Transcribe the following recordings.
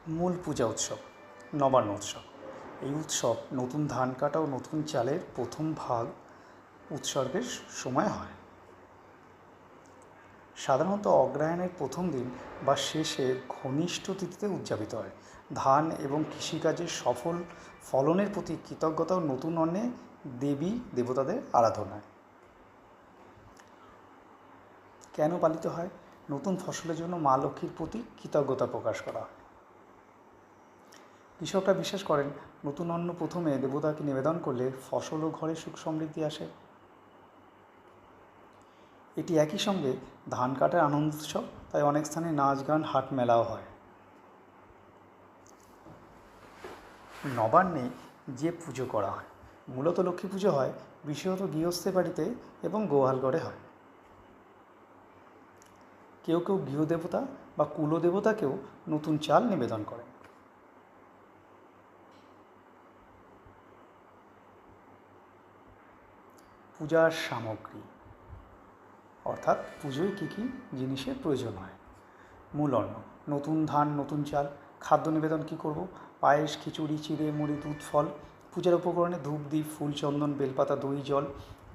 মূল পূজা উৎসব নবান্ন উৎসব। এই উৎসব নতুন ধান কাটা ও নতুন চালের প্রথম ভাগ উৎসর্গের সময় হয়। সাধারণত অগ্রহায়ণের প্রথম দিন বা শেষে ঘনিষ্ঠ তিথিতে উদযাপিত হয়। ধান এবং কৃষিকাজের সফল ফলনের প্রতি কৃতজ্ঞতা ও নতুন অন্নে দেবী দেবতাদের আরাধনায়। কেন পালিত হয়? নতুন ফসলের জন্য মা লক্ষ্মীর প্রতি কৃতজ্ঞতা প্রকাশ করা হয়। কৃষকরা বিশ্বাস করেন নতুন অন্ন প্রথমে দেবতাকে নিবেদন করলে ফসল ও ঘরে সুখ সমৃদ্ধি আসে। এটি একই সঙ্গে ধান কাটার আনন্দ উৎসব, তাই অনেক স্থানে নাচ গান হাট মেলাও হয়। নবান্নে যে পুজো করা হয় মূলত লক্ষ্মী পুজো হয়, বিশেষত গৃহস্থের বাড়িতে এবং গোয়ালঘরে হয়। কেউ কেউ গৃহদেবতা বা কুলদেবতাকেও নতুন চাল নিবেদন করেন। পূজার সামগ্রী অর্থাৎ পুজোয় কী কী জিনিসের প্রয়োজন হয়। মূল অন্ন নতুন ধান নতুন চাল। খাদ্য নিবেদন কী করব? পায়েস, খিচুড়ি, চিড়ে, মুড়ি, দুধ, ফল। পূজার উপকরণে ধূপ, দ্বীপ, ফুল, চন্দন, বেলপাতা, দই, জল।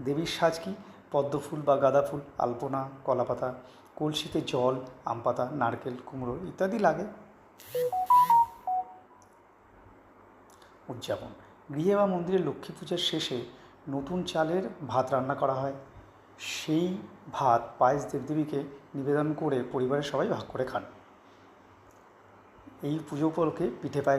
দেবীর সাজ কী? পদ্ম ফুল বা গাঁদা ফুল, আলপনা, কলাপাতা। কলসিতে জল, আম পাতা, নারকেল, কুমড়ো ইত্যাদি লাগে। উদযাপন গৃহে বা মন্দিরে লক্ষ্মী পূজার শেষে নতুন চালের ভাত রান্না করা হয়। সেই ভাত পায়েস দেবদেবীকে নিবেদন করে পরিবারের সবাই ভাগ করে খান। এই পুজো উপলক্ষে পিঠে পায়েস